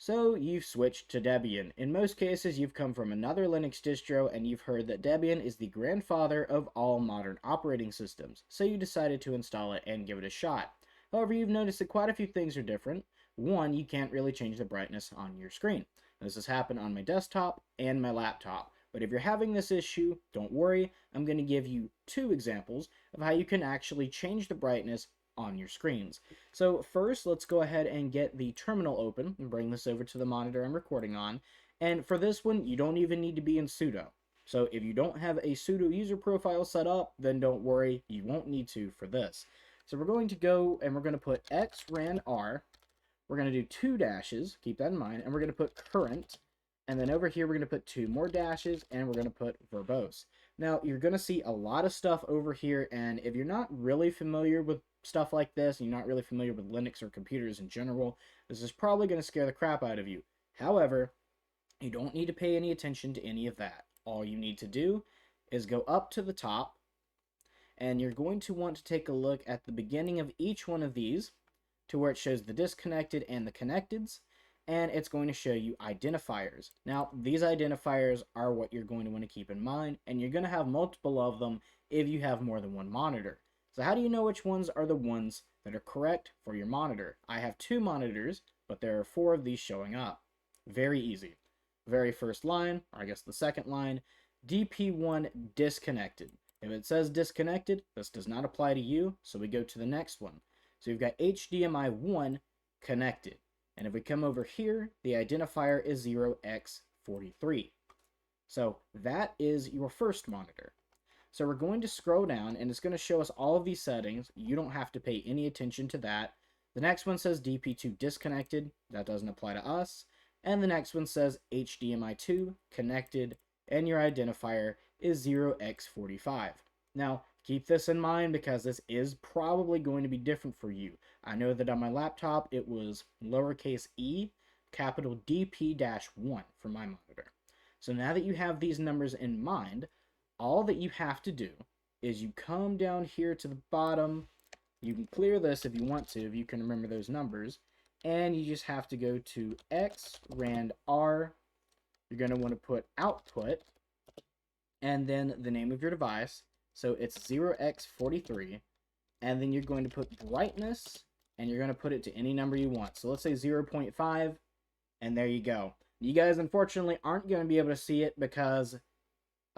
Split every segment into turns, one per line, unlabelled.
So you've switched to Debian. In most cases, you've come from another Linux distro and you've heard that Debian is the grandfather of all modern operating systems, so you decided to install it and give it a shot. However, you've noticed that quite a few things are different. One, you can't really change the brightness on your screen. This has happened on my desktop and my laptop. But if you're having this issue, don't worry, I'm going to give you two examples of how you can actually change the brightness on your screens. So first, let's go ahead and get the terminal open and bring this over to the monitor I'm recording on. And for this one, you don't even need to be in sudo. So if you don't have a sudo user profile set up, then don't worry, you won't need to for this. So we're going to go and we're going to put xrandr. We're going to do 2 dashes, keep that in mind, and we're going to put current. And then over here, we're going to put 2 more dashes, and we're going to put verbose. Now, you're going to see a lot of stuff over here, and if you're not really familiar with stuff like this, and you're not really familiar with Linux or computers in general, this is probably going to scare the crap out of you. However, you don't need to pay any attention to any of that. All you need to do is go up to the top, and you're going to want to take a look at the beginning of each one of these to where it shows the disconnected and the connecteds, and it's going to show you identifiers. Now, these identifiers are what you're going to want to keep in mind, and you're going to have multiple of them if you have more than one monitor. So how do you know which ones are the ones that are correct for your monitor? I have 2 monitors, but there are 4 of these showing up. Very easy. Very first line, or I guess the second line, DP1 disconnected. If it says disconnected, this does not apply to you, so we go to the next one. So you've got HDMI 1 connected. And if we come over here, the identifier is 0x43. So that is your first monitor. So we're going to scroll down, and it's going to show us all of these settings. You don't have to pay any attention to that. The next one says DP2 disconnected. That doesn't apply to us. And the next one says HDMI 2 connected, and your identifier is 0x45. Now, keep this in mind because this is probably going to be different for you. I know that on my laptop it was lowercase e, capital DP-1 for my monitor. So now that you have these numbers in mind, all that you have to do is you come down here to the bottom. You can clear this if you want to, if you can remember those numbers. And you just have to go to xrandr. You're going to want to put output and then the name of your device. So it's 0x43, and then you're going to put brightness, and you're going to put it to any number you want. So let's say 0.5, and there you go. You guys, unfortunately, aren't going to be able to see it because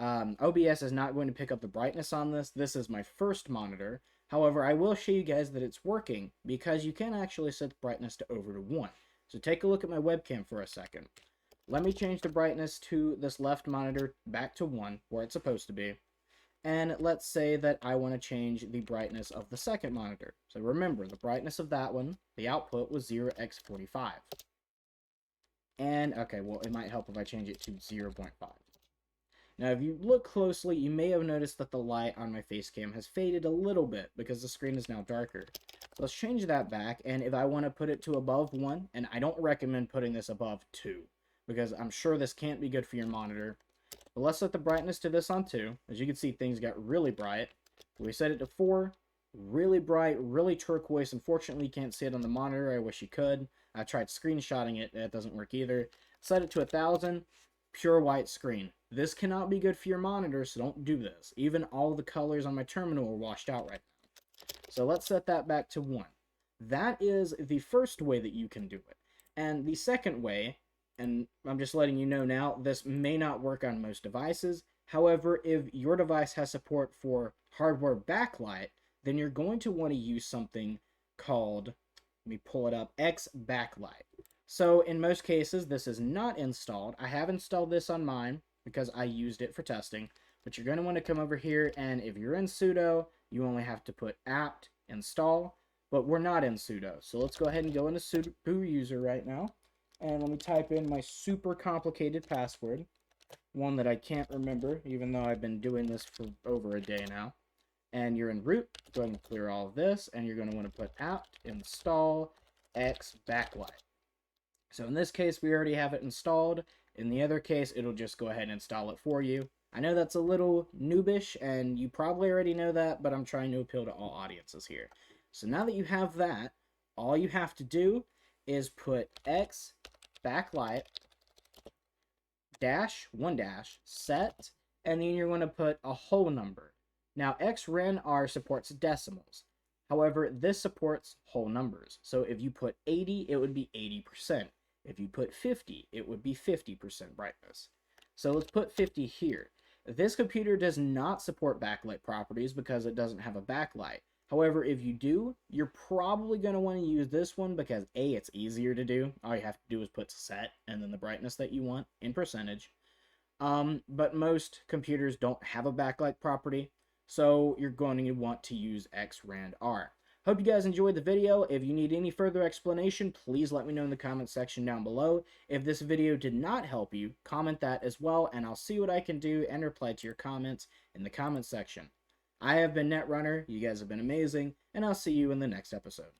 OBS is not going to pick up the brightness on this. This is my first monitor. However, I will show you guys that it's working because you can actually set the brightness to over to 1. So take a look at my webcam for a second. Let me change the brightness to this left monitor back to 1, where it's supposed to be. And let's say that I want to change the brightness of the second monitor. So remember, the brightness of that one, the output was 0x45. And, okay, well, it might help if I change it to 0.5. Now, if you look closely, you may have noticed that the light on my face cam has faded a little bit because the screen is now darker. So let's change that back, and if I want to put it to above 1, and I don't recommend putting this above 2, because I'm sure this can't be good for your monitor. But let's set the brightness to this on 2. As you can see, things got really bright. We set it to 4. Really bright, really turquoise. Unfortunately, you can't see it on the monitor. I wish you could. I tried screenshotting it. That doesn't work either. Set it to 1000. Pure white screen. This cannot be good for your monitor, so don't do this. Even all the colors on my terminal are washed out right now. So let's set that back to 1. That is the first way that you can do it. And the second way, and I'm just letting you know now, this may not work on most devices. However, if your device has support for hardware backlight, then you're going to want to use something called, let me pull it up, xbacklight. So in most cases, this is not installed. I have installed this on mine because I used it for testing. But you're going to want to come over here, and if you're in sudo, you only have to put apt install. But we're not in sudo. So let's go ahead and go into sudo user right now. And let me type in my super complicated password, one that I can't remember, even though I've been doing this for over a day now. And you're in root, go ahead and clear all of this, and you're going to want to put apt install xbacklight. So in this case, we already have it installed. In the other case, it'll just go ahead and install it for you. I know that's a little noobish, and you probably already know that, but I'm trying to appeal to all audiences here. So now that you have that, all you have to do is put backlight dash 1 dash set, and then you're going to put a whole number. Now xrandr supports decimals. However, this supports whole numbers. So if you put 80, it would be 80%. If you put 50, it would be 50% brightness. So let's put 50 here. This computer does not support backlight properties because it doesn't have a backlight. However, if you do, you're probably going to want to use this one because A, it's easier to do. All you have to do is put set and then the brightness that you want in percentage. But most computers don't have a backlight property, so you're going to want to use xrandr. Hope you guys enjoyed the video. If you need any further explanation, please let me know in the comment section down below. If this video did not help you, comment that as well, and I'll see what I can do and reply to your comments in the comment section. I have been Netrunner, you guys have been amazing, and I'll see you in the next episode.